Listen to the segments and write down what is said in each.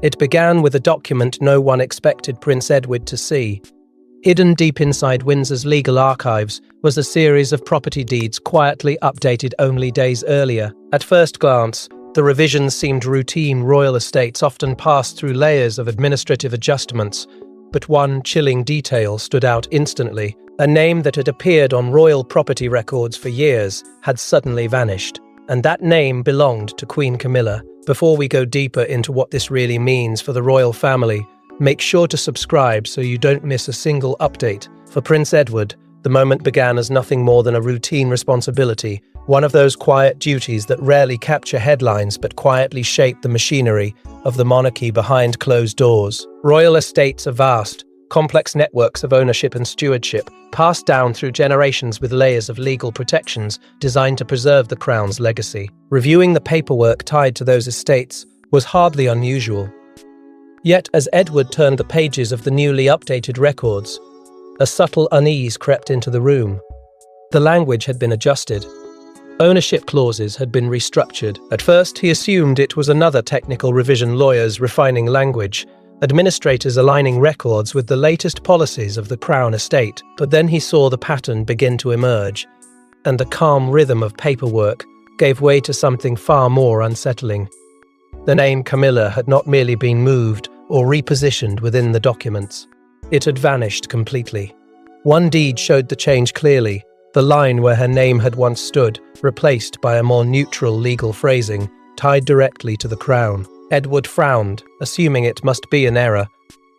It began with a document no one expected Prince Edward to see. Hidden deep inside Windsor's legal archives was a series of property deeds quietly updated only days earlier. At first glance, the revisions seemed routine. Royal estates often passed through layers of administrative adjustments, but one chilling detail stood out instantly. A name that had appeared on royal property records for years had suddenly vanished, and that name belonged to Queen Camilla. Before we go deeper into what this really means for the royal family, make sure to subscribe so you don't miss a single update. For Prince Edward, the moment began as nothing more than a routine responsibility, one of those quiet duties that rarely capture headlines but quietly shape the machinery of the monarchy behind closed doors. Royal estates are vast, complex networks of ownership and stewardship, passed down through generations with layers of legal protections designed to preserve the crown's legacy. Reviewing the paperwork tied to those estates was hardly unusual. Yet, as Edward turned the pages of the newly updated records, a subtle unease crept into the room. The language had been adjusted. Ownership clauses had been restructured. At first, he assumed it was another technical revision, lawyers refining language, administrators aligning records with the latest policies of the Crown estate. But then he saw the pattern begin to emerge, and the calm rhythm of paperwork gave way to something far more unsettling. The name Camilla had not merely been moved or repositioned within the documents. It had vanished completely. One deed showed the change clearly, the line where her name had once stood, replaced by a more neutral legal phrasing, tied directly to the crown. Edward frowned, assuming it must be an error,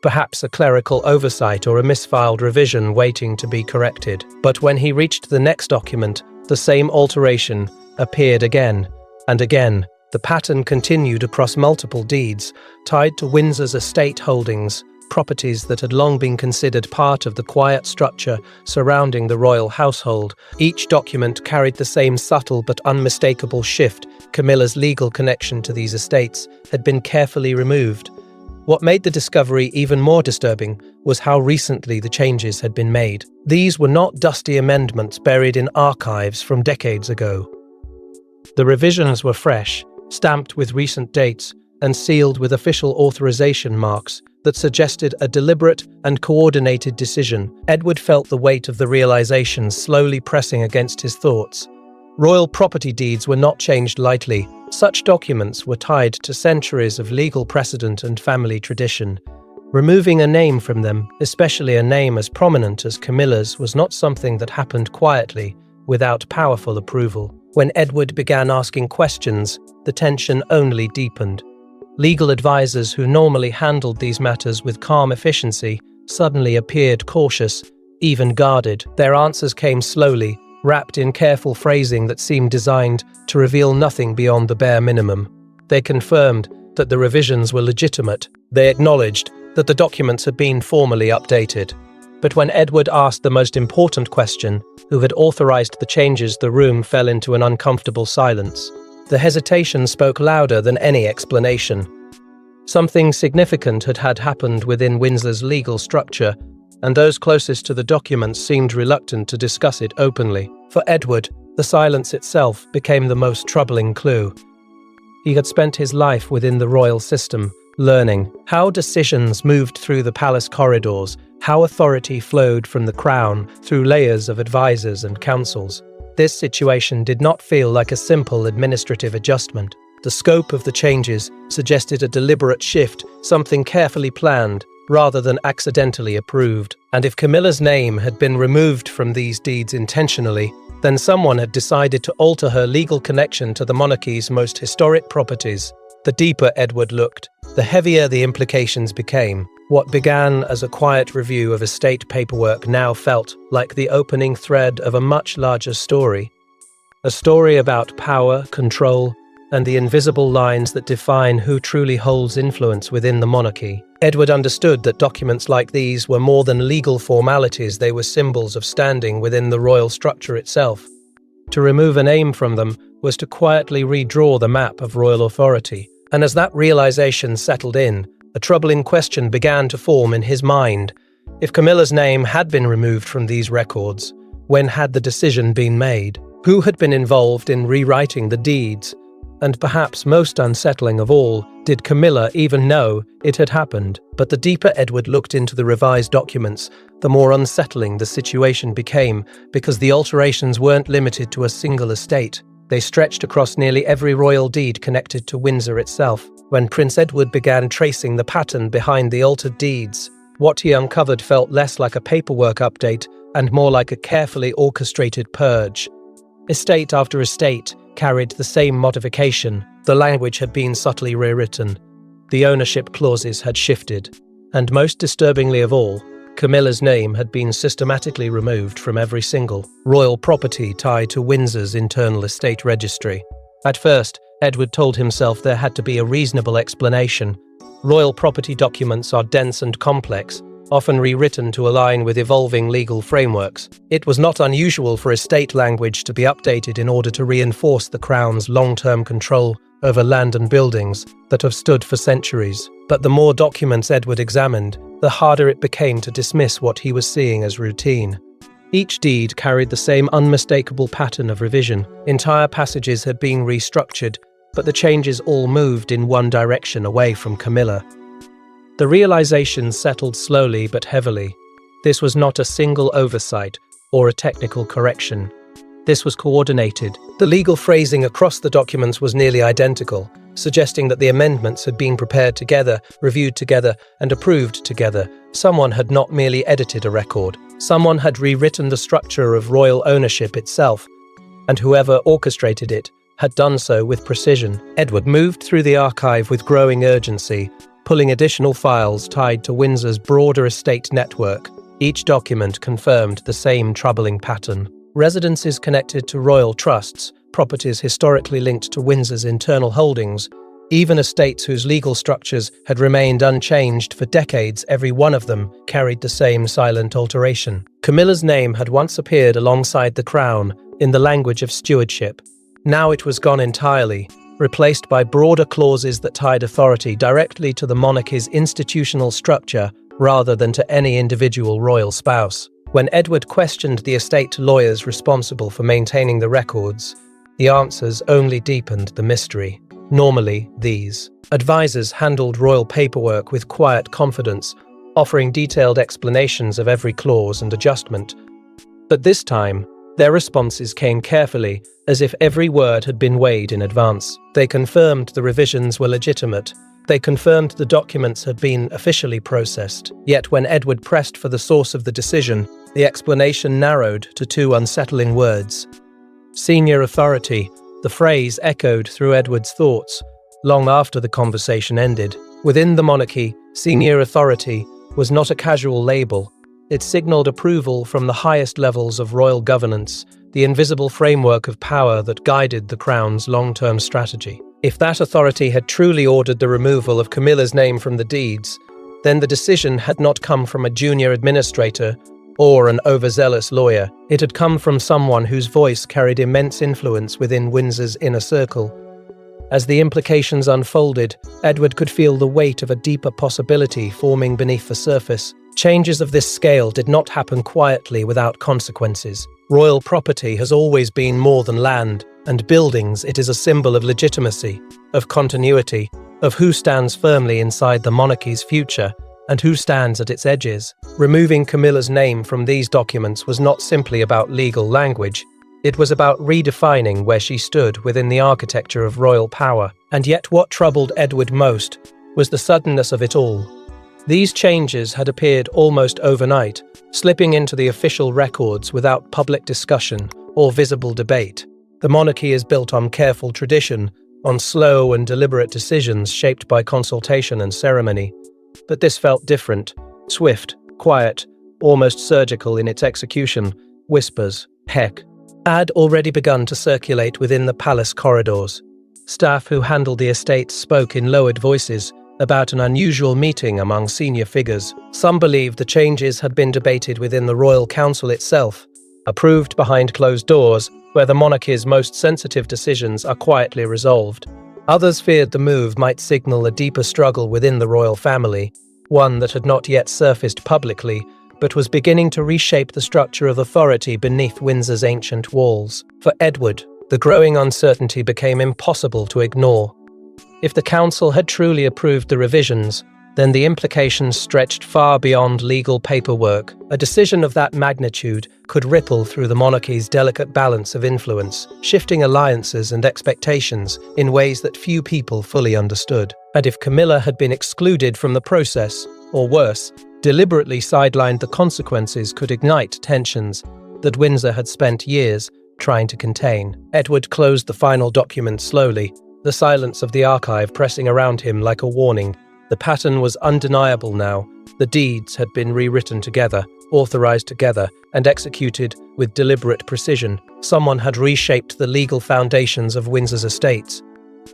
perhaps a clerical oversight or a misfiled revision waiting to be corrected. But when he reached the next document, the same alteration appeared again and again. The pattern continued across multiple deeds, tied to Windsor's estate holdings, properties that had long been considered part of the quiet structure surrounding the royal household. Each document carried the same subtle but unmistakable shift. Camilla's legal connection to these estates had been carefully removed. What made the discovery even more disturbing was how recently the changes had been made. These were not dusty amendments buried in archives from decades ago. The revisions were fresh, stamped with recent dates, and sealed with official authorization marks that suggested a deliberate and coordinated decision. Edward felt the weight of the realization slowly pressing against his thoughts. Royal property deeds were not changed lightly. Such documents were tied to centuries of legal precedent and family tradition. Removing a name from them, especially a name as prominent as Camilla's, was not something that happened quietly, without powerful approval. When Edward began asking questions, the tension only deepened. Legal advisors who normally handled these matters with calm efficiency suddenly appeared cautious, even guarded. Their answers came slowly, wrapped in careful phrasing that seemed designed to reveal nothing beyond the bare minimum. They confirmed that the revisions were legitimate. They acknowledged that the documents had been formally updated. But when Edward asked the most important question, who had authorized the changes, the room fell into an uncomfortable silence. The hesitation spoke louder than any explanation. Something significant had happened within Windsor's legal structure, and those closest to the documents seemed reluctant to discuss it openly. For Edward, the silence itself became the most troubling clue. He had spent his life within the royal system, learning how decisions moved through the palace corridors, how authority flowed from the crown through layers of advisors and councils. This situation did not feel like a simple administrative adjustment. The scope of the changes suggested a deliberate shift, something carefully planned, rather than accidentally approved. And if Camilla's name had been removed from these deeds intentionally, then someone had decided to alter her legal connection to the monarchy's most historic properties. The deeper Edward looked, the heavier the implications became. What began as a quiet review of estate paperwork now felt like the opening thread of a much larger story. A story about power, control, and the invisible lines that define who truly holds influence within the monarchy. Edward understood that documents like these were more than legal formalities, they were symbols of standing within the royal structure itself. To remove a name from them was to quietly redraw the map of royal authority. And as that realization settled in, a troubling question began to form in his mind. If Camilla's name had been removed from these records, when had the decision been made? Who had been involved in rewriting the deeds? And perhaps most unsettling of all, did Camilla even know it had happened? But the deeper Edward looked into the revised documents, the more unsettling the situation became, because the alterations weren't limited to a single estate. They stretched across nearly every royal deed connected to Windsor itself. When Prince Edward began tracing the pattern behind the altered deeds, what he uncovered felt less like a paperwork update and more like a carefully orchestrated purge. Estate after estate carried the same modification. The language had been subtly rewritten. The ownership clauses had shifted. And most disturbingly of all, Camilla's name had been systematically removed from every single royal property tied to Windsor's internal estate registry. At first, Edward told himself there had to be a reasonable explanation. Royal property documents are dense and complex, often rewritten to align with evolving legal frameworks. It was not unusual for estate language to be updated in order to reinforce the Crown's long-term control over land and buildings that have stood for centuries. But the more documents Edward examined, the harder it became to dismiss what he was seeing as routine. Each deed carried the same unmistakable pattern of revision. Entire passages had been restructured, but the changes all moved in one direction, away from Camilla. The realization settled slowly but heavily. This was not a single oversight or a technical correction. This was coordinated. The legal phrasing across the documents was nearly identical, suggesting that the amendments had been prepared together, reviewed together, and approved together. Someone had not merely edited a record. Someone had rewritten the structure of royal ownership itself, and whoever orchestrated it had done so with precision. Edward moved through the archive with growing urgency, pulling additional files tied to Windsor's broader estate network. Each document confirmed the same troubling pattern. Residences connected to royal trusts, properties historically linked to Windsor's internal holdings, even estates whose legal structures had remained unchanged for decades, every one of them carried the same silent alteration. Camilla's name had once appeared alongside the crown in the language of stewardship. Now it was gone entirely, replaced by broader clauses that tied authority directly to the monarchy's institutional structure rather than to any individual royal spouse. When Edward questioned the estate lawyers responsible for maintaining the records, the answers only deepened the mystery. Normally, these advisors handled royal paperwork with quiet confidence, offering detailed explanations of every clause and adjustment. But this time, their responses came carefully, as if every word had been weighed in advance. They confirmed the revisions were legitimate. They confirmed the documents had been officially processed. Yet when Edward pressed for the source of the decision, the explanation narrowed to two unsettling words. Senior authority. The phrase echoed through Edward's thoughts long after the conversation ended. Within the monarchy, senior authority was not a casual label. It signaled approval from the highest levels of royal governance, the invisible framework of power that guided the crown's long-term strategy. If that authority had truly ordered the removal of Camilla's name from the deeds, then the decision had not come from a junior administrator or an overzealous lawyer. It had come from someone whose voice carried immense influence within Windsor's inner circle. As the implications unfolded, Edward could feel the weight of a deeper possibility forming beneath the surface. Changes of this scale did not happen quietly without consequences. Royal property has always been more than land and buildings. It is a symbol of legitimacy, of continuity, of who stands firmly inside the monarchy's future and who stands at its edges. Removing Camilla's name from these documents was not simply about legal language. It was about redefining where she stood within the architecture of royal power. And yet what troubled Edward most was the suddenness of it all. These changes had appeared almost overnight, slipping into the official records without public discussion or visible debate. The monarchy is built on careful tradition, on slow and deliberate decisions shaped by consultation and ceremony. But this felt different, swift, quiet, almost surgical in its execution. Whispers, heck, had already begun to circulate within the palace corridors. Staff who handled the estate spoke in lowered voices about an unusual meeting among senior figures. Some believed the changes had been debated within the royal council itself, approved behind closed doors, where the monarchy's most sensitive decisions are quietly resolved. Others feared the move might signal a deeper struggle within the royal family, one that had not yet surfaced publicly, but was beginning to reshape the structure of authority beneath Windsor's ancient walls. For Edward, The growing uncertainty became impossible to ignore. If the council had truly approved the revisions, then the implications stretched far beyond legal paperwork. A decision of that magnitude could ripple through the monarchy's delicate balance of influence, shifting alliances and expectations in ways that few people fully understood. And if Camilla had been excluded from the process, or worse, deliberately sidelined, the consequences could ignite tensions that Windsor had spent years trying to contain. Edward closed the final document slowly, the silence of the archive pressing around him like a warning. The pattern was undeniable now. The deeds had been rewritten together, authorized together, and executed with deliberate precision. Someone had reshaped the legal foundations of Windsor's estates,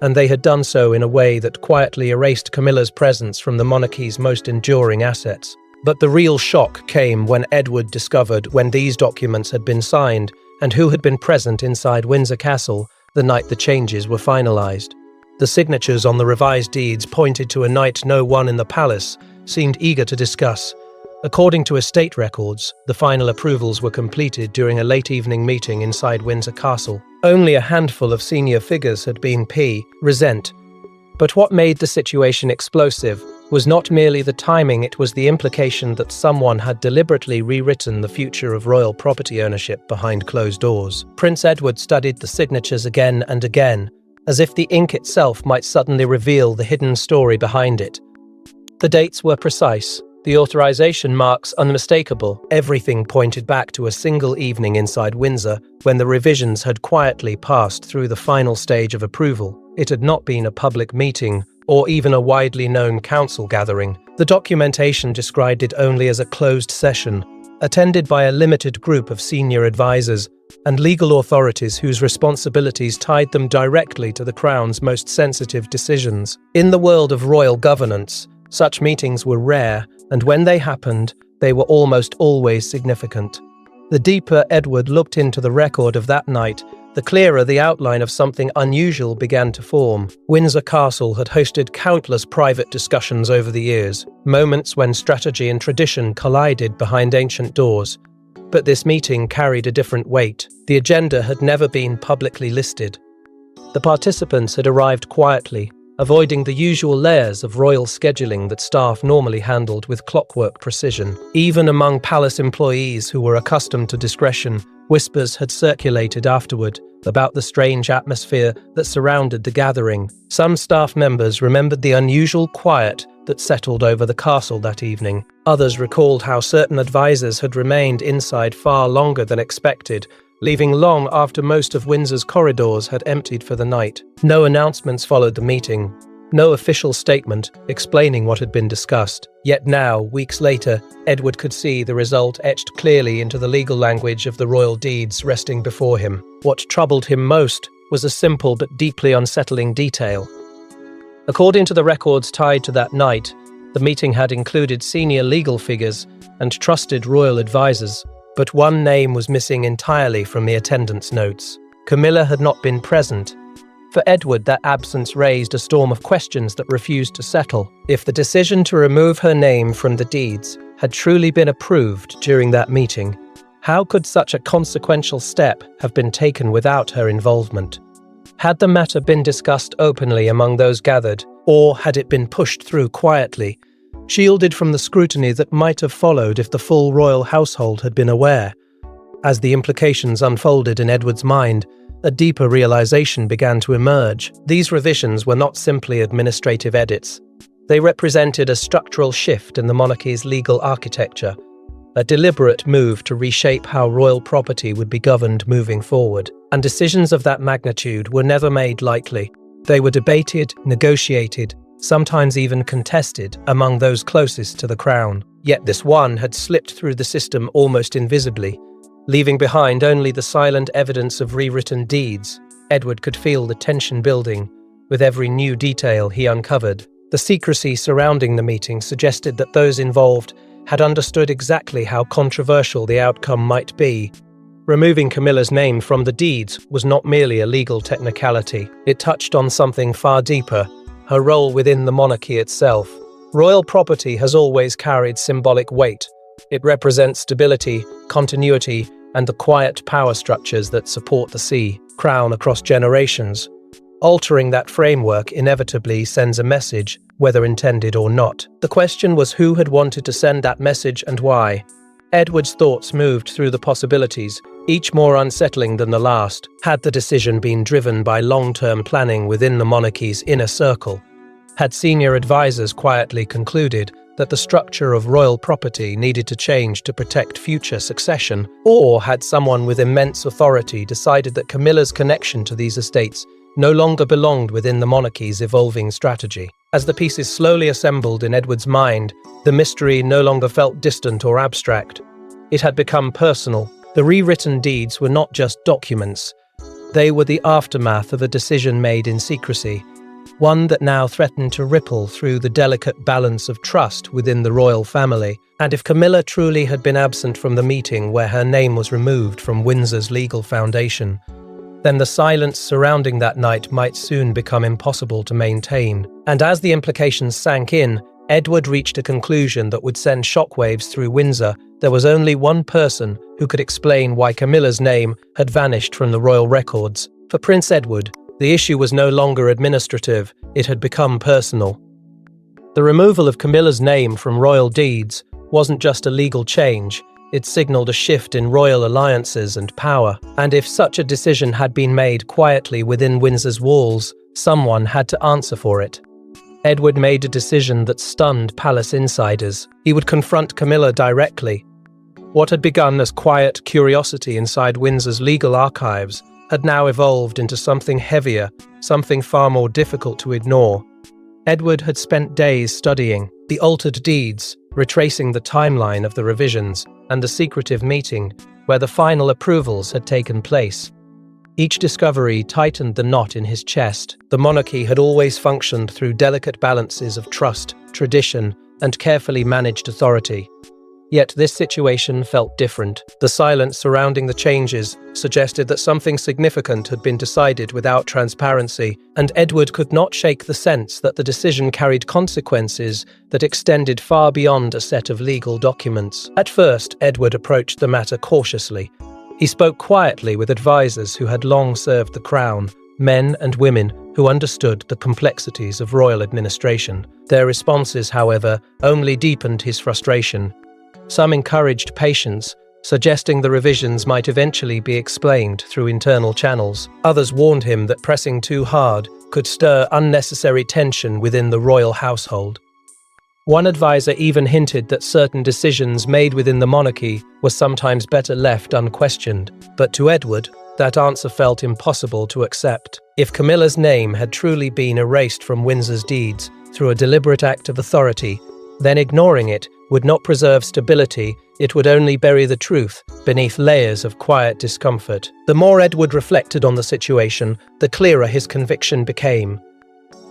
and they had done so in a way that quietly erased Camilla's presence from the monarchy's most enduring assets. But the real shock came when Edward discovered when these documents had been signed and who had been present inside Windsor Castle the night the changes were finalized. The signatures on the revised deeds pointed to a night no one in the palace seemed eager to discuss. According to estate records, the final approvals were completed during a late evening meeting inside Windsor Castle. Only a handful of senior figures had been present. But what made the situation explosive was not merely the timing, it was the implication that someone had deliberately rewritten the future of royal property ownership behind closed doors. Prince Edward studied the signatures again and again, as if the ink itself might suddenly reveal the hidden story behind it. The dates were precise, the authorization marks unmistakable. Everything pointed back to a single evening inside Windsor when the revisions had quietly passed through the final stage of approval. It had not been a public meeting or even a widely known council gathering. The documentation described it only as a closed session, attended by a limited group of senior advisors and legal authorities whose responsibilities tied them directly to the Crown's most sensitive decisions. In the world of royal governance, such meetings were rare, and when they happened, they were almost always significant. The deeper Edward looked into the record of that night, the clearer the outline of something unusual began to form. Windsor Castle had hosted countless private discussions over the years, moments when strategy and tradition collided behind ancient doors. But this meeting carried a different weight. The agenda had never been publicly listed. The participants had arrived quietly, avoiding the usual layers of royal scheduling that staff normally handled with clockwork precision. Even among palace employees who were accustomed to discretion, whispers had circulated afterward about the strange atmosphere that surrounded the gathering. Some staff members remembered the unusual quiet that settled over the castle that evening. Others recalled how certain advisors had remained inside far longer than expected, leaving long after most of Windsor's corridors had emptied for the night. No announcements followed the meeting, no official statement explaining what had been discussed. Yet now, weeks later, Edward could see the result etched clearly into the legal language of the royal deeds resting before him. What troubled him most was a simple but deeply unsettling detail. According to the records tied to that night, the meeting had included senior legal figures and trusted royal advisors, but one name was missing entirely from the attendance notes. Camilla had not been present. For Edward, that absence raised a storm of questions that refused to settle. If the decision to remove her name from the deeds had truly been approved during that meeting, how could such a consequential step have been taken without her involvement? Had the matter been discussed openly among those gathered, or had it been pushed through quietly, shielded from the scrutiny that might have followed if the full royal household had been aware? As the implications unfolded in Edward's mind, a deeper realization began to emerge. These revisions were not simply administrative edits. They represented a structural shift in the monarchy's legal architecture, a deliberate move to reshape how royal property would be governed moving forward. And decisions of that magnitude were never made lightly. They were debated, negotiated, sometimes even contested among those closest to the crown. Yet this one had slipped through the system almost invisibly, leaving behind only the silent evidence of rewritten deeds. Edward could feel the tension building with every new detail he uncovered. The secrecy surrounding the meeting suggested that those involved had understood exactly how controversial the outcome might be. Removing Camilla's name from the deeds was not merely a legal technicality. It touched on something far deeper, her role within the monarchy itself. Royal property has always carried symbolic weight. It represents stability, continuity, and the quiet power structures that support the sea, crown across generations. Altering that framework inevitably sends a message, whether intended or not. The question was who had wanted to send that message and why. Edward's thoughts moved through the possibilities, each more unsettling than the last. Had the decision been driven by long-term planning within the monarchy's inner circle? Had senior advisors quietly concluded that the structure of royal property needed to change to protect future succession? Or had someone with immense authority decided that Camilla's connection to these estates no longer belonged within the monarchy's evolving strategy? As the pieces slowly assembled in Edward's mind, the mystery no longer felt distant or abstract. It had become personal. The rewritten deeds were not just documents. They were the aftermath of a decision made in secrecy, one that now threatened to ripple through the delicate balance of trust within the royal family. And if Camilla truly had been absent from the meeting where her name was removed from Windsor's legal foundation, then the silence surrounding that night might soon become impossible to maintain. And as the implications sank in, Edward reached a conclusion that would send shockwaves through Windsor. There was only one person who could explain why Camilla's name had vanished from the royal records. For Prince Edward, the issue was no longer administrative, it had become personal. The removal of Camilla's name from royal deeds wasn't just a legal change, it signaled a shift in royal alliances and power. And if such a decision had been made quietly within Windsor's walls, someone had to answer for it. Edward made a decision that stunned palace insiders. He would confront Camilla directly. What had begun as quiet curiosity inside Windsor's legal archives had now evolved into something heavier, something far more difficult to ignore. Edward had spent days studying the altered deeds, retracing the timeline of the revisions, and the secretive meeting where the final approvals had taken place. Each discovery tightened the knot in his chest. The monarchy had always functioned through delicate balances of trust, tradition, and carefully managed authority. Yet this situation felt different. The silence surrounding the changes suggested that something significant had been decided without transparency, and Edward could not shake the sense that the decision carried consequences that extended far beyond a set of legal documents. At first, Edward approached the matter cautiously. He spoke quietly with advisors who had long served the crown, men and women who understood the complexities of royal administration. Their responses, however, only deepened his frustration. Some encouraged patience, suggesting the revisions might eventually be explained through internal channels. Others warned him that pressing too hard could stir unnecessary tension within the royal household. One advisor even hinted that certain decisions made within the monarchy were sometimes better left unquestioned, but to Edward, that answer felt impossible to accept. If Camilla's name had truly been erased from Windsor's deeds through a deliberate act of authority, then ignoring it would not preserve stability, it would only bury the truth beneath layers of quiet discomfort. The more Edward reflected on the situation, the clearer his conviction became.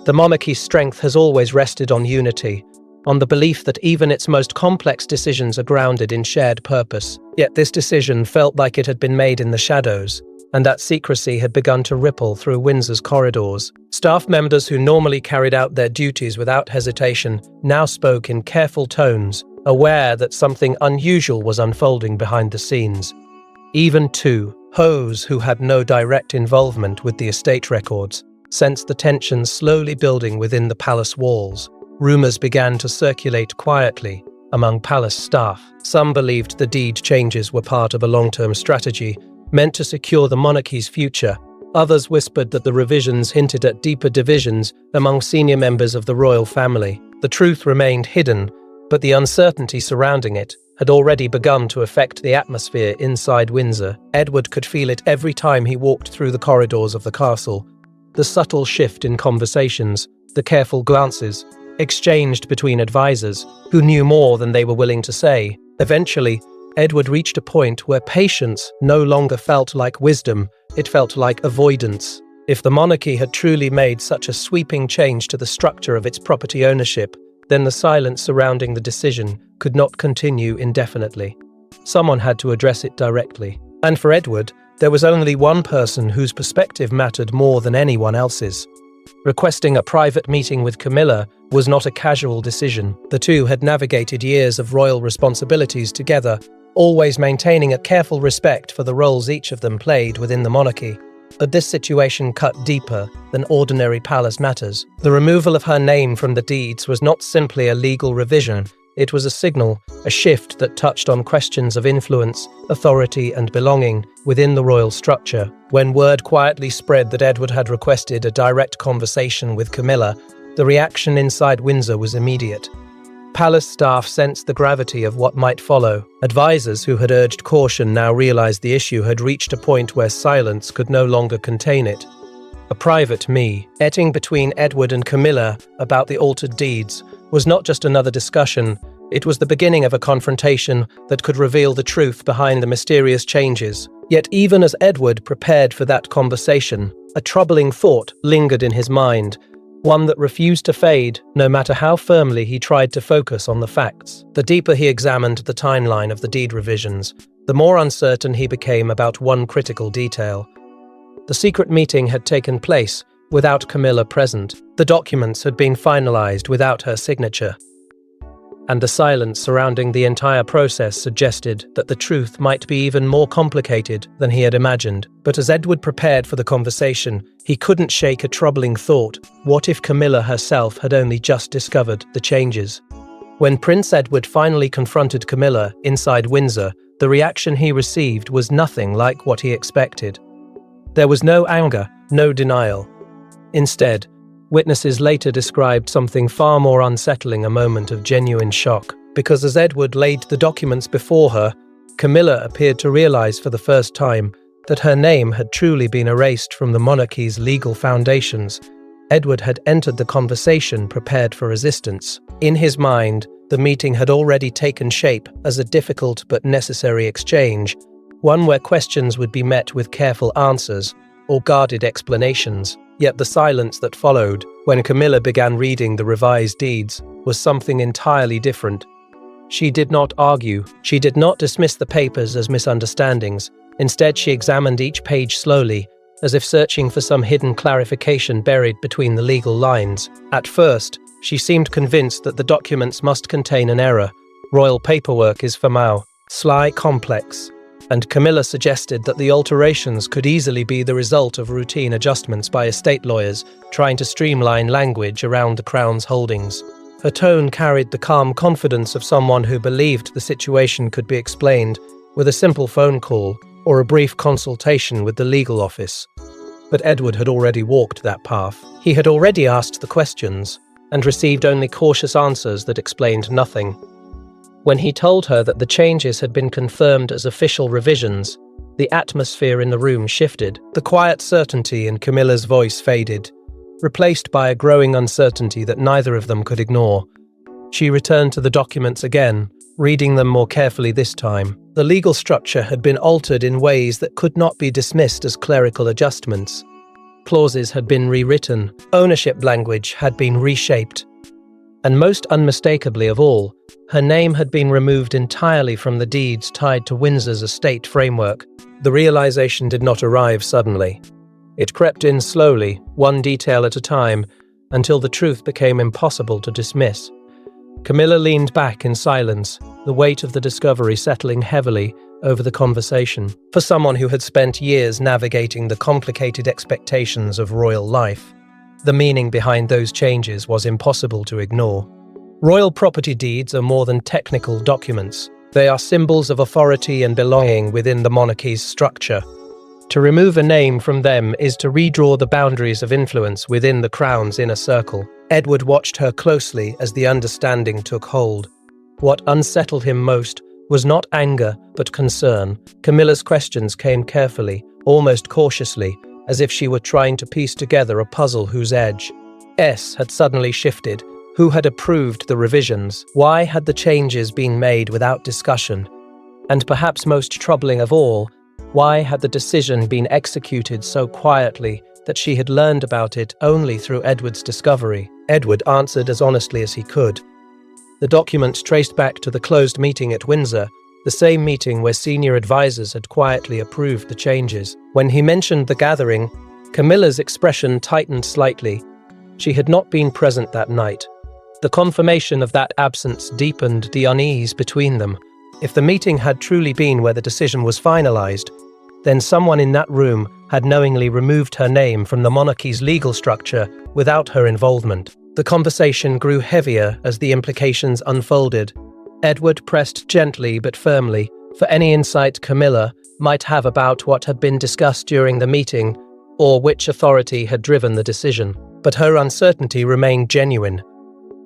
The monarchy's strength has always rested on unity, on the belief that even its most complex decisions are grounded in shared purpose. Yet this decision felt like it had been made in the shadows, and that secrecy had begun to ripple through Windsor's corridors. Staff members who normally carried out their duties without hesitation now spoke in careful tones, aware that something unusual was unfolding behind the scenes. Even Hose, who had no direct involvement with the estate records, sensed the tension slowly building within the palace walls. Rumors began to circulate quietly among palace staff. Some believed the deed changes were part of a long-term strategy meant to secure the monarchy's future. Others whispered that the revisions hinted at deeper divisions among senior members of the royal family. The truth remained hidden, but the uncertainty surrounding it had already begun to affect the atmosphere inside Windsor. Edward could feel it every time he walked through the corridors of the castle. The subtle shift in conversations, the careful glances, exchanged between advisors who knew more than they were willing to say. Eventually, Edward reached a point where patience no longer felt like wisdom, it felt like avoidance. If the monarchy had truly made such a sweeping change to the structure of its property ownership, then the silence surrounding the decision could not continue indefinitely. Someone had to address it directly. And for Edward, there was only one person whose perspective mattered more than anyone else's. Requesting a private meeting with Camilla was not a casual decision. The two had navigated years of royal responsibilities together, always maintaining a careful respect for the roles each of them played within the monarchy. But this situation cut deeper than ordinary palace matters. The removal of her name from the deeds was not simply a legal revision. It was a signal, a shift that touched on questions of influence, authority, and belonging within the royal structure. When word quietly spread that Edward had requested a direct conversation with Camilla, the reaction inside Windsor was immediate. Palace staff sensed the gravity of what might follow. Advisors who had urged caution now realized the issue had reached a point where silence could no longer contain it. A private meeting between Edward and Camilla about the altered deeds was not just another discussion, it was the beginning of a confrontation that could reveal the truth behind the mysterious changes. Yet even as Edward prepared for that conversation, a troubling thought lingered in his mind, one that refused to fade, no matter how firmly he tried to focus on the facts. The deeper he examined the timeline of the deed revisions, the more uncertain he became about one critical detail. The secret meeting had taken place without Camilla present. The documents had been finalized without her signature. And the silence surrounding the entire process suggested that the truth might be even more complicated than he had imagined. But as Edward prepared for the conversation, he couldn't shake a troubling thought. What if Camilla herself had only just discovered the changes? When Prince Edward finally confronted Camilla inside Windsor, the reaction he received was nothing like what he expected. There was no anger, no denial. Instead, witnesses later described something far more unsettling, a moment of genuine shock. Because as Edward laid the documents before her, Camilla appeared to realize for the first time that her name had truly been erased from the monarchy's legal foundations. Edward had entered the conversation prepared for resistance. In his mind, the meeting had already taken shape as a difficult but necessary exchange, one where questions would be met with careful answers or guarded explanations. Yet the silence that followed, when Camilla began reading the revised deeds, was something entirely different. She did not argue. She did not dismiss the papers as misunderstandings. Instead, she examined each page slowly, as if searching for some hidden clarification buried between the legal lines. At first, she seemed convinced that the documents must contain an error. Royal paperwork is formal, sly, complex, and Camilla suggested that the alterations could easily be the result of routine adjustments by estate lawyers trying to streamline language around the Crown's holdings. Her tone carried the calm confidence of someone who believed the situation could be explained with a simple phone call or a brief consultation with the legal office. But Edward had already walked that path. He had already asked the questions and received only cautious answers that explained nothing. When he told her that the changes had been confirmed as official revisions, the atmosphere in the room shifted. The quiet certainty in Camilla's voice faded, replaced by a growing uncertainty that neither of them could ignore. She returned to the documents again, reading them more carefully this time. The legal structure had been altered in ways that could not be dismissed as clerical adjustments. Clauses had been rewritten, ownership language had been reshaped, and most unmistakably of all, her name had been removed entirely from the deeds tied to Windsor's estate framework. The realization did not arrive suddenly. It crept in slowly, one detail at a time, until the truth became impossible to dismiss. Camilla leaned back in silence, the weight of the discovery settling heavily over the conversation. For someone who had spent years navigating the complicated expectations of royal life, the meaning behind those changes was impossible to ignore. Royal property deeds are more than technical documents. They are symbols of authority and belonging within the monarchy's structure. To remove a name from them is to redraw the boundaries of influence within the Crown's inner circle. Edward watched her closely as the understanding took hold. What unsettled him most was not anger, but concern. Camilla's questions came carefully, almost cautiously, as if she were trying to piece together a puzzle whose edge had suddenly shifted. Who had approved the revisions? Why had the changes been made without discussion? And perhaps most troubling of all, why had the decision been executed so quietly that she had learned about it only through Edward's discovery? Edward answered as honestly as he could. The documents traced back to the closed meeting at Windsor, the same meeting where senior advisors had quietly approved the changes. When he mentioned the gathering, Camilla's expression tightened slightly. She had not been present that night. The confirmation of that absence deepened the unease between them. If the meeting had truly been where the decision was finalized, then someone in that room had knowingly removed her name from the monarchy's legal structure without her involvement. The conversation grew heavier as the implications unfolded. Edward pressed gently but firmly for any insight Camilla might have about what had been discussed during the meeting or which authority had driven the decision. But her uncertainty remained genuine.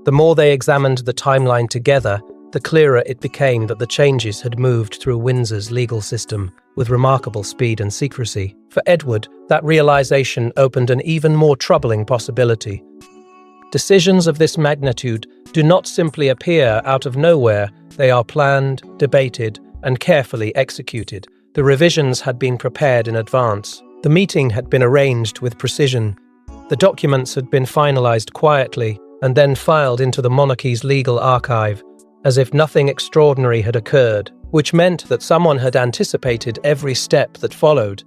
The more they examined the timeline together, the clearer it became that the changes had moved through Windsor's legal system with remarkable speed and secrecy. For Edward, that realization opened an even more troubling possibility. Decisions of this magnitude do not simply appear out of nowhere. They are planned, debated, and carefully executed. The revisions had been prepared in advance. The meeting had been arranged with precision. The documents had been finalized quietly and then filed into the monarchy's legal archive, as if nothing extraordinary had occurred, which meant that someone had anticipated every step that followed,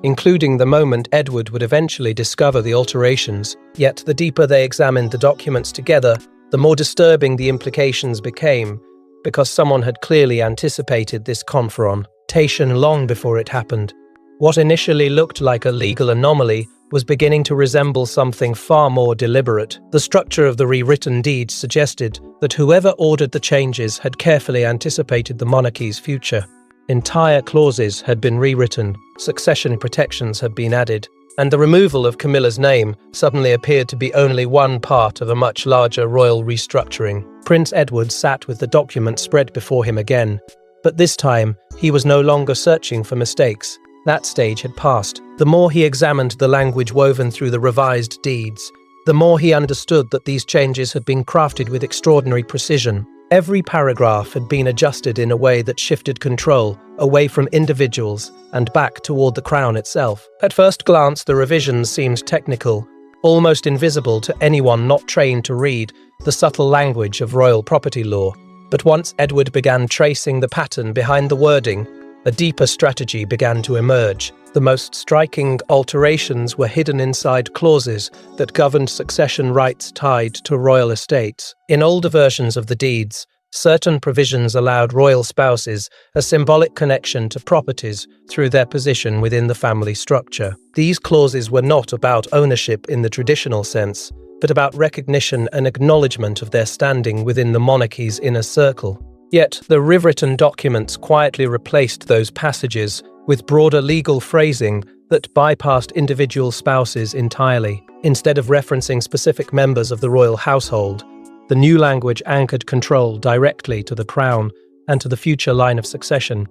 including the moment Edward would eventually discover the alterations. Yet the deeper they examined the documents together, the more disturbing the implications became, because someone had clearly anticipated this confrontation long before it happened. What initially looked like a legal anomaly was beginning to resemble something far more deliberate. The structure of the rewritten deeds suggested that whoever ordered the changes had carefully anticipated the monarchy's future. Entire clauses had been rewritten, succession protections had been added, and the removal of Camilla's name suddenly appeared to be only one part of a much larger royal restructuring. Prince Edward sat with the document spread before him again, but this time he was no longer searching for mistakes. That stage had passed. The more he examined the language woven through the revised deeds, the more he understood that these changes had been crafted with extraordinary precision. Every paragraph had been adjusted in a way that shifted control away from individuals and back toward the crown itself. At first glance, the revisions seemed technical, almost invisible to anyone not trained to read the subtle language of royal property law. But once Edward began tracing the pattern behind the wording, a deeper strategy began to emerge. The most striking alterations were hidden inside clauses that governed succession rights tied to royal estates. In older versions of the deeds, certain provisions allowed royal spouses a symbolic connection to properties through their position within the family structure. These clauses were not about ownership in the traditional sense, but about recognition and acknowledgement of their standing within the monarchy's inner circle. Yet, the rewritten documents quietly replaced those passages with broader legal phrasing that bypassed individual spouses entirely. Instead of referencing specific members of the royal household, the new language anchored control directly to the crown and to the future line of succession.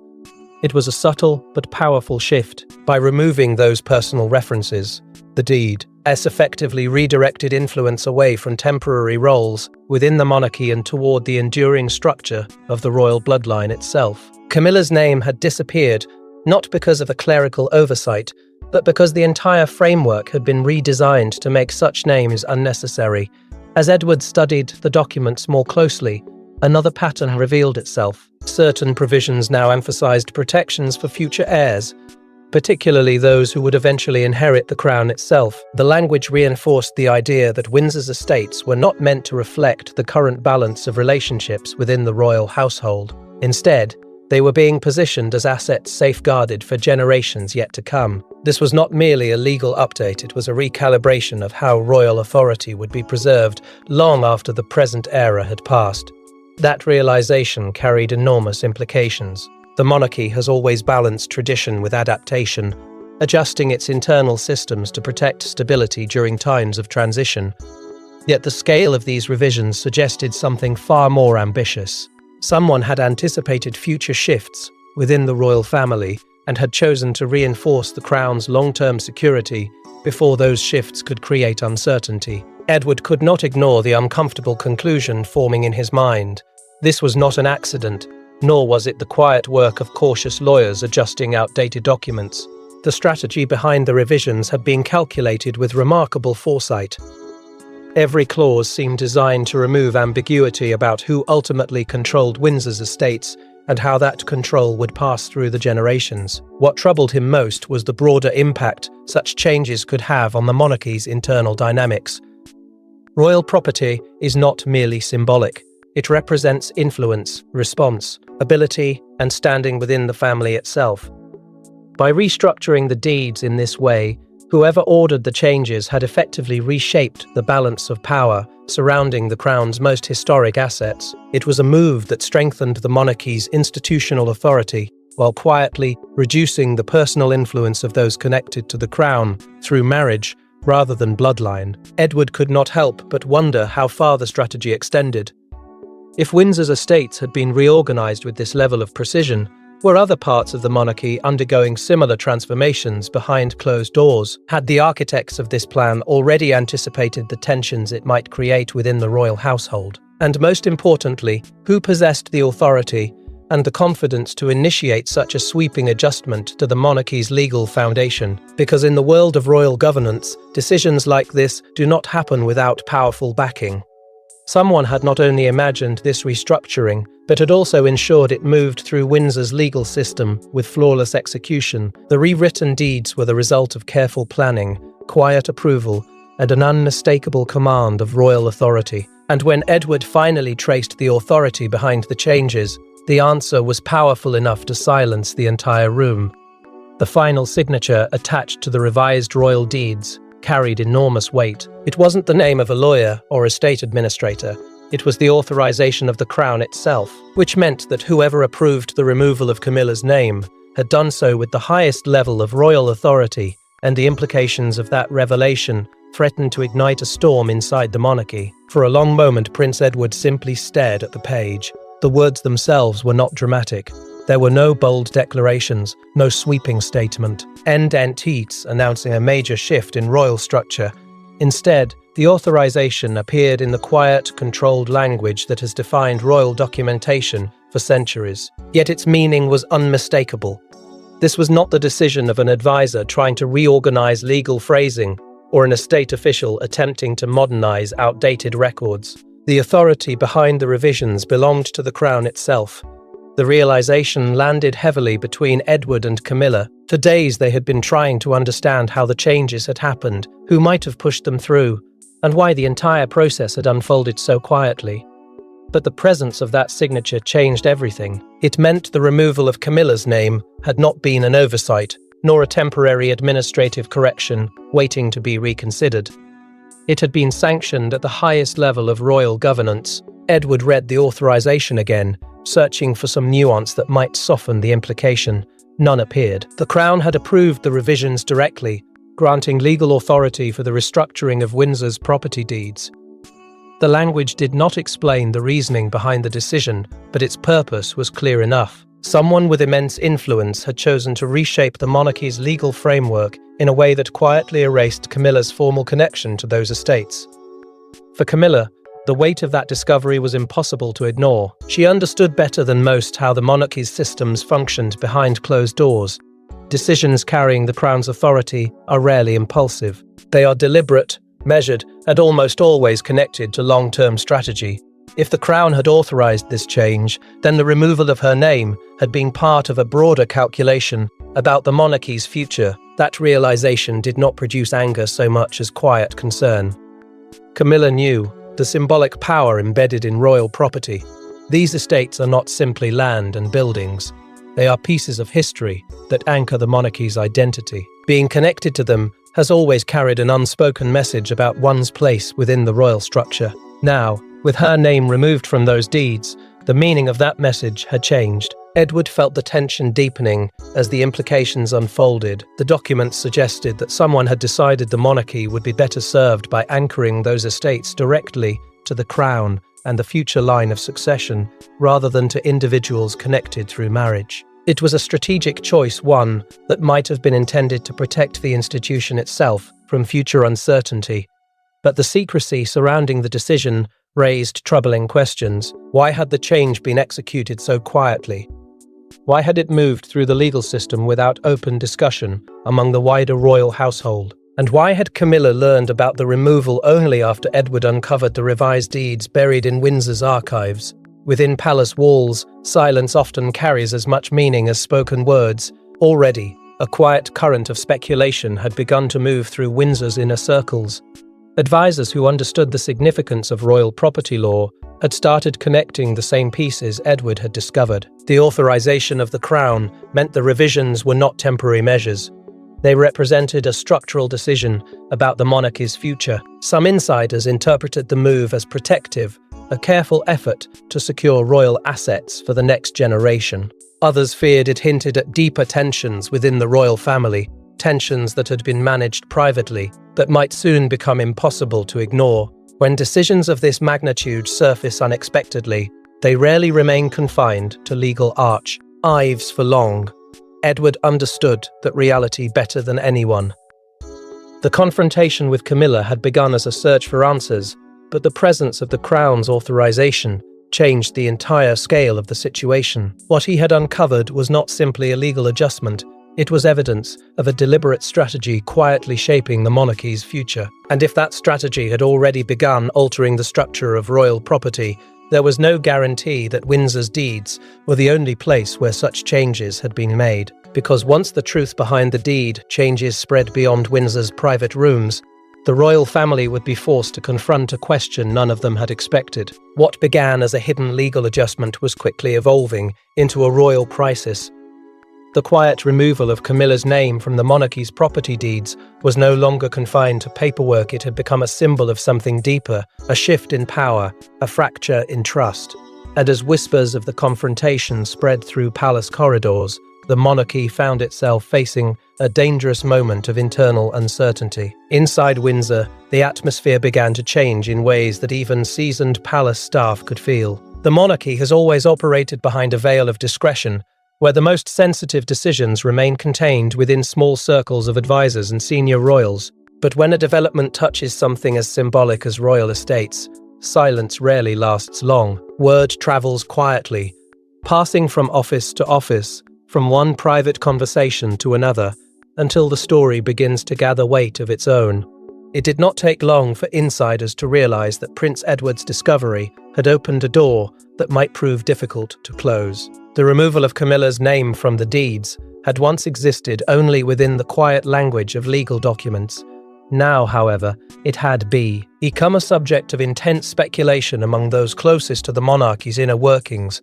It was a subtle but powerful shift. By removing those personal references, the deed effectively redirected influence away from temporary roles within the monarchy and toward the enduring structure of the royal bloodline itself. Camilla's name had disappeared, not because of a clerical oversight, but because the entire framework had been redesigned to make such names unnecessary. As Edward studied the documents more closely, another pattern revealed itself. Certain provisions now emphasized protections for future heirs, particularly those who would eventually inherit the crown itself. The language reinforced the idea that Windsor's estates were not meant to reflect the current balance of relationships within the royal household. Instead, they were being positioned as assets safeguarded for generations yet to come. This was not merely a legal update, it was a recalibration of how royal authority would be preserved long after the present era had passed. That realization carried enormous implications. The monarchy has always balanced tradition with adaptation, adjusting its internal systems to protect stability during times of transition. Yet the scale of these revisions suggested something far more ambitious. Someone had anticipated future shifts within the royal family and had chosen to reinforce the crown's long-term security before those shifts could create uncertainty. Edward could not ignore the uncomfortable conclusion forming in his mind. This was not an accident, nor was it the quiet work of cautious lawyers adjusting outdated documents. The strategy behind the revisions had been calculated with remarkable foresight. Every clause seemed designed to remove ambiguity about who ultimately controlled Windsor's estates and how that control would pass through the generations. What troubled him most was the broader impact such changes could have on the monarchy's internal dynamics. Royal property is not merely symbolic. It represents influence, response, ability, and standing within the family itself. By restructuring the deeds in this way, whoever ordered the changes had effectively reshaped the balance of power surrounding the crown's most historic assets. It was a move that strengthened the monarchy's institutional authority, while quietly reducing the personal influence of those connected to the crown through marriage rather than bloodline. Edward could not help but wonder how far the strategy extended. If Windsor's estates had been reorganized with this level of precision, were other parts of the monarchy undergoing similar transformations behind closed doors? Had the architects of this plan already anticipated the tensions it might create within the royal household? And most importantly, who possessed the authority and the confidence to initiate such a sweeping adjustment to the monarchy's legal foundation? Because in the world of royal governance, decisions like this do not happen without powerful backing. Someone had not only imagined this restructuring, but had also ensured it moved through Windsor's legal system with flawless execution. The rewritten deeds were the result of careful planning, quiet approval, and an unmistakable command of royal authority. And when Edward finally traced the authority behind the changes, the answer was powerful enough to silence the entire room. The final signature attached to the revised royal deeds carried enormous weight. It wasn't the name of a lawyer or estate administrator. It was the authorization of the crown itself, which meant that whoever approved the removal of Camilla's name had done so with the highest level of royal authority, and the implications of that revelation threatened to ignite a storm inside the monarchy. For a long moment, Prince Edward simply stared at the page. The words themselves were not dramatic. There were no bold declarations, no sweeping statement, end-entites announcing a major shift in royal structure. Instead, the authorization appeared in the quiet, controlled language that has defined royal documentation for centuries. Yet its meaning was unmistakable. This was not the decision of an advisor trying to reorganize legal phrasing or an estate official attempting to modernize outdated records. The authority behind the revisions belonged to the crown itself. The realization landed heavily between Edward and Camilla. For days they had been trying to understand how the changes had happened, who might have pushed them through, and why the entire process had unfolded so quietly. But the presence of that signature changed everything. It meant the removal of Camilla's name had not been an oversight, nor a temporary administrative correction waiting to be reconsidered. It had been sanctioned at the highest level of royal governance. Edward read the authorization again, searching for some nuance that might soften the implication. None appeared. The Crown had approved the revisions directly, granting legal authority for the restructuring of Windsor's property deeds. The language did not explain the reasoning behind the decision, but its purpose was clear enough. Someone with immense influence had chosen to reshape the monarchy's legal framework in a way that quietly erased Camilla's formal connection to those estates. For Camilla, the weight of that discovery was impossible to ignore. She understood better than most how the monarchy's systems functioned behind closed doors. Decisions carrying the Crown's authority are rarely impulsive. They are deliberate, measured, and almost always connected to long-term strategy. If the Crown had authorized this change, then the removal of her name had been part of a broader calculation about the monarchy's future. That realization did not produce anger so much as quiet concern. Camilla knew the symbolic power embedded in royal property. These estates are not simply land and buildings. They are pieces of history that anchor the monarchy's identity. Being connected to them has always carried an unspoken message about one's place within the royal structure. Now, with her name removed from those deeds, the meaning of that message had changed. Edward felt the tension deepening as the implications unfolded. The documents suggested that someone had decided the monarchy would be better served by anchoring those estates directly to the crown and the future line of succession, rather than to individuals connected through marriage. It was a strategic choice, one that might have been intended to protect the institution itself from future uncertainty. But the secrecy surrounding the decision raised troubling questions. Why had the change been executed so quietly? Why had it moved through the legal system without open discussion among the wider royal household? And why had Camilla learned about the removal only after Edward uncovered the revised deeds buried in Windsor's archives? Within palace walls, silence often carries as much meaning as spoken words. Already, a quiet current of speculation had begun to move through Windsor's inner circles. Advisors who understood the significance of royal property law had started connecting the same pieces Edward had discovered. The authorization of the crown meant the revisions were not temporary measures. They represented a structural decision about the monarchy's future. Some insiders interpreted the move as protective, a careful effort to secure royal assets for the next generation. Others feared it hinted at deeper tensions within the royal family, tensions that had been managed privately, that might soon become impossible to ignore. When decisions of this magnitude surface unexpectedly, they rarely remain confined to legal archives for long. Edward understood that reality better than anyone. The confrontation with Camilla had begun as a search for answers, but the presence of the Crown's authorization changed the entire scale of the situation. What he had uncovered was not simply a legal adjustment, it was evidence of a deliberate strategy quietly shaping the monarchy's future. And if that strategy had already begun altering the structure of royal property, there was no guarantee that Windsor's deeds were the only place where such changes had been made. Because once the truth behind the deed changes spread beyond Windsor's private rooms, the royal family would be forced to confront a question none of them had expected. What began as a hidden legal adjustment was quickly evolving into a royal crisis. The quiet removal of Camilla's name from the monarchy's property deeds was no longer confined to paperwork. It had become a symbol of something deeper, a shift in power, a fracture in trust. And as whispers of the confrontation spread through palace corridors, the monarchy found itself facing a dangerous moment of internal uncertainty. Inside Windsor, the atmosphere began to change in ways that even seasoned palace staff could feel. The monarchy has always operated behind a veil of discretion, where the most sensitive decisions remain contained within small circles of advisors and senior royals. But when a development touches something as symbolic as royal estates, silence rarely lasts long. Word travels quietly, passing from office to office, from one private conversation to another, until the story begins to gather weight of its own. It did not take long for insiders to realize that Prince Edward's discovery had opened a door that might prove difficult to close. The removal of Camilla's name from the deeds had once existed only within the quiet language of legal documents. Now, however, it had become a subject of intense speculation among those closest to the monarchy's inner workings.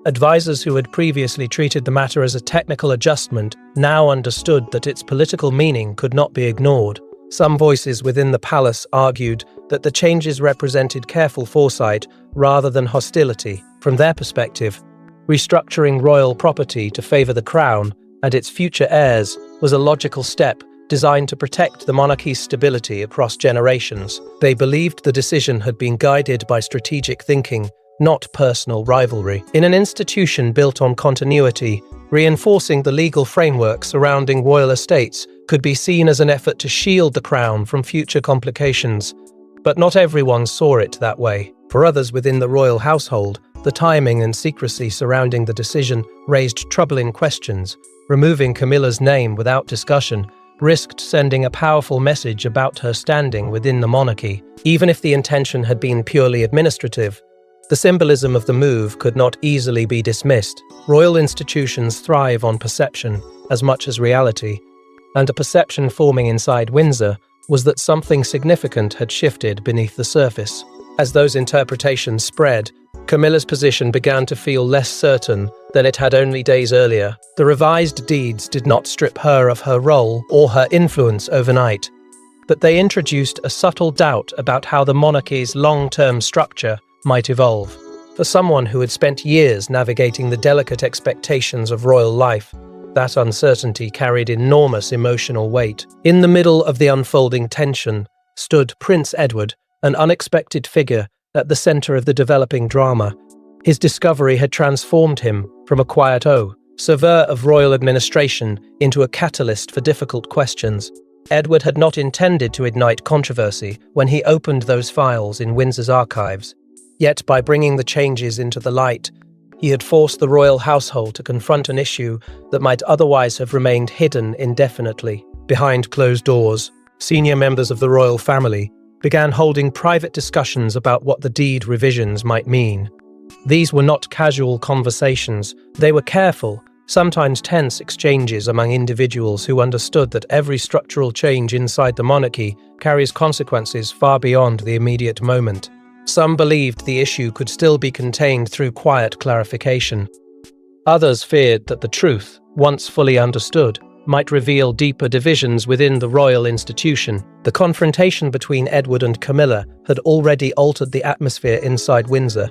Advisors who had previously treated the matter as a technical adjustment now understood that its political meaning could not be ignored. Some voices within the palace argued that the changes represented careful foresight rather than hostility. From their perspective, restructuring royal property to favor the crown and its future heirs was a logical step designed to protect the monarchy's stability across generations. They believed the decision had been guided by strategic thinking, not personal rivalry. In an institution built on continuity, reinforcing the legal framework surrounding royal estates could be seen as an effort to shield the crown from future complications. But not everyone saw it that way. For others within the royal household, the timing and secrecy surrounding the decision raised troubling questions. Removing Camilla's name without discussion risked sending a powerful message about her standing within the monarchy. Even if the intention had been purely administrative, the symbolism of the move could not easily be dismissed. Royal institutions thrive on perception as much as reality, and a perception forming inside Windsor was that something significant had shifted beneath the surface. As those interpretations spread, Camilla's position began to feel less certain than it had only days earlier. The revised deeds did not strip her of her role or her influence overnight, but they introduced a subtle doubt about how the monarchy's long-term structure might evolve. For someone who had spent years navigating the delicate expectations of royal life, that uncertainty carried enormous emotional weight. In the middle of the unfolding tension stood Prince Edward, an unexpected figure at the center of the developing drama. His discovery had transformed him from a quiet observer of royal administration into a catalyst for difficult questions. Edward had not intended to ignite controversy when he opened those files in Windsor's archives. Yet by bringing the changes into the light, he had forced the royal household to confront an issue that might otherwise have remained hidden indefinitely. Behind closed doors, senior members of the royal family began holding private discussions about what the deed revisions might mean. These were not casual conversations, they were careful, sometimes tense exchanges among individuals who understood that every structural change inside the monarchy carries consequences far beyond the immediate moment. Some believed the issue could still be contained through quiet clarification. Others feared that the truth, once fully understood, might reveal deeper divisions within the royal institution. The confrontation between Edward and Camilla had already altered the atmosphere inside Windsor.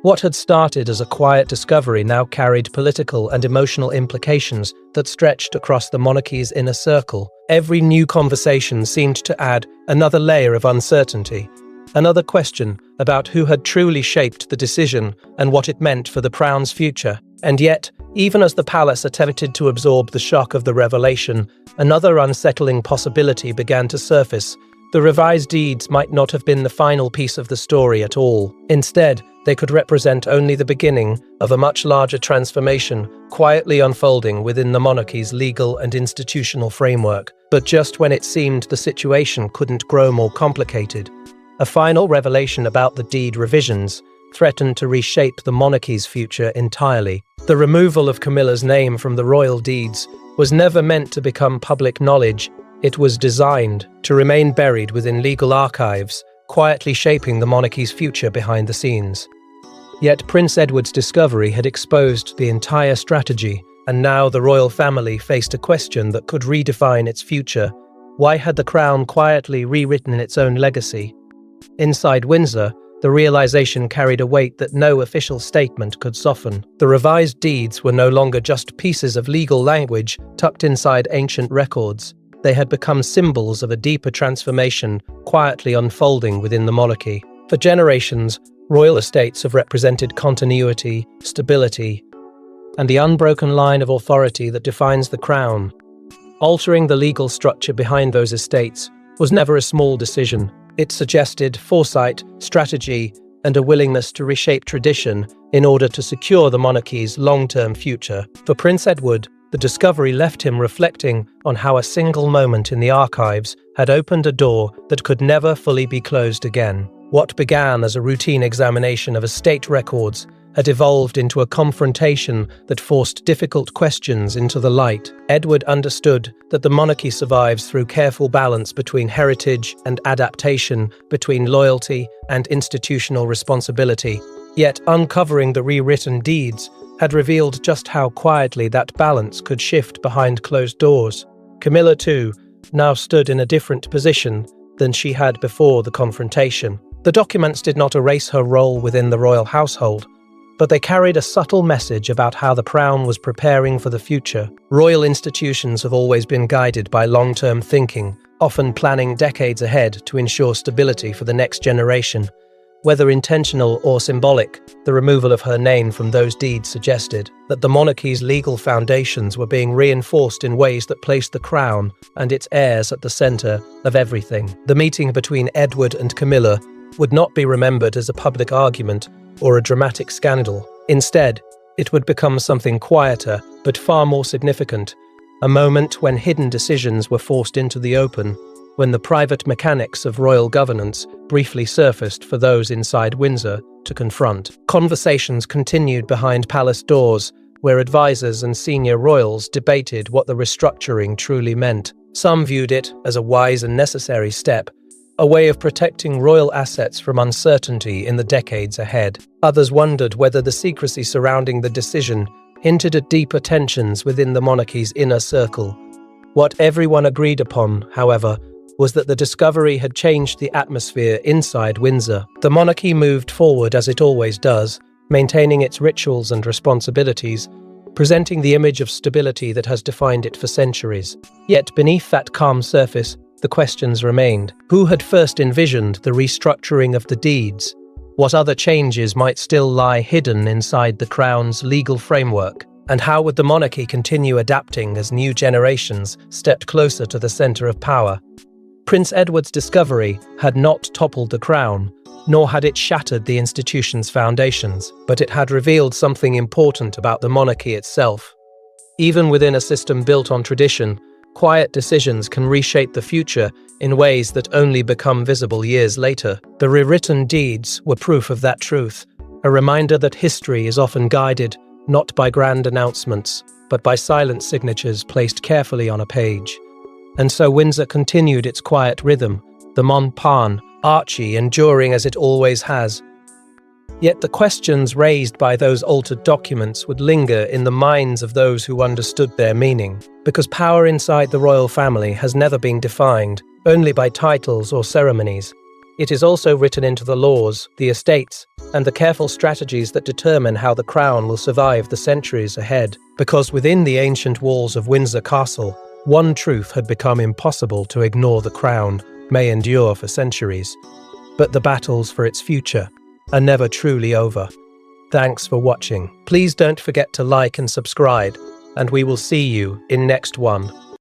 What had started as a quiet discovery now carried political and emotional implications that stretched across the monarchy's inner circle. Every new conversation seemed to add another layer of uncertainty, another question about who had truly shaped the decision and what it meant for the crown's future. And yet, even as the palace attempted to absorb the shock of the revelation, another unsettling possibility began to surface. The revised deeds might not have been the final piece of the story at all. Instead, they could represent only the beginning of a much larger transformation quietly unfolding within the monarchy's legal and institutional framework. But just when it seemed the situation couldn't grow more complicated, a final revelation about the deed revisions threatened to reshape the monarchy's future entirely. The removal of Camilla's name from the royal deeds was never meant to become public knowledge. It was designed to remain buried within legal archives, quietly shaping the monarchy's future behind the scenes. Yet Prince Edward's discovery had exposed the entire strategy, and now the royal family faced a question that could redefine its future. Why had the crown quietly rewritten its own legacy? Inside Windsor, the realization carried a weight that no official statement could soften. The revised deeds were no longer just pieces of legal language tucked inside ancient records. They had become symbols of a deeper transformation quietly unfolding within the monarchy. For generations, royal estates have represented continuity, stability, and the unbroken line of authority that defines the crown. Altering the legal structure behind those estates was never a small decision. It suggested foresight, strategy, and a willingness to reshape tradition in order to secure the monarchy's long-term future. For Prince Edward, the discovery left him reflecting on how a single moment in the archives had opened a door that could never fully be closed again. What began as a routine examination of estate records had evolved into a confrontation that forced difficult questions into the light. Edward understood that the monarchy survives through careful balance between heritage and adaptation, between loyalty and institutional responsibility. Yet uncovering the rewritten deeds had revealed just how quietly that balance could shift behind closed doors. Camilla, too, now stood in a different position than she had before the confrontation. The documents did not erase her role within the royal household, but they carried a subtle message about how the crown was preparing for the future. Royal institutions have always been guided by long-term thinking, often planning decades ahead to ensure stability for the next generation. Whether intentional or symbolic, the removal of her name from those deeds suggested that the monarchy's legal foundations were being reinforced in ways that placed the crown and its heirs at the center of everything. The meeting between Edward and Camilla would not be remembered as a public argument or a dramatic scandal. Instead, it would become something quieter but far more significant, a moment when hidden decisions were forced into the open, when the private mechanics of royal governance briefly surfaced for those inside Windsor to confront. Conversations continued behind palace doors, where advisors and senior royals debated what the restructuring truly meant. Some viewed it as a wise and necessary step, a way of protecting royal assets from uncertainty in the decades ahead. Others wondered whether the secrecy surrounding the decision hinted at deeper tensions within the monarchy's inner circle. What everyone agreed upon, however, was that the discovery had changed the atmosphere inside Windsor. The monarchy moved forward as it always does, maintaining its rituals and responsibilities, presenting the image of stability that has defined it for centuries. Yet beneath that calm surface, the questions remained. Who had first envisioned the restructuring of the deeds? What other changes might still lie hidden inside the crown's legal framework? And how would the monarchy continue adapting as new generations stepped closer to the center of power? Prince Edward's discovery had not toppled the crown, nor had it shattered the institution's foundations, but it had revealed something important about the monarchy itself. Even within a system built on tradition, quiet decisions can reshape the future in ways that only become visible years later. The rewritten deeds were proof of that truth, a reminder that history is often guided not by grand announcements, but by silent signatures placed carefully on a page. And so Windsor continued its quiet rhythm, the Montparnasse, archy, enduring as it always has. Yet the questions raised by those altered documents would linger in the minds of those who understood their meaning, because power inside the royal family has never been defined, only by titles or ceremonies. It is also written into the laws, the estates, and the careful strategies that determine how the crown will survive the centuries ahead, because within the ancient walls of Windsor Castle, one truth had become impossible to ignore: the crown may endure for centuries, but the battles for its future are never truly over. Thanks for watching. Please don't forget to like and subscribe, and we will see you in next one.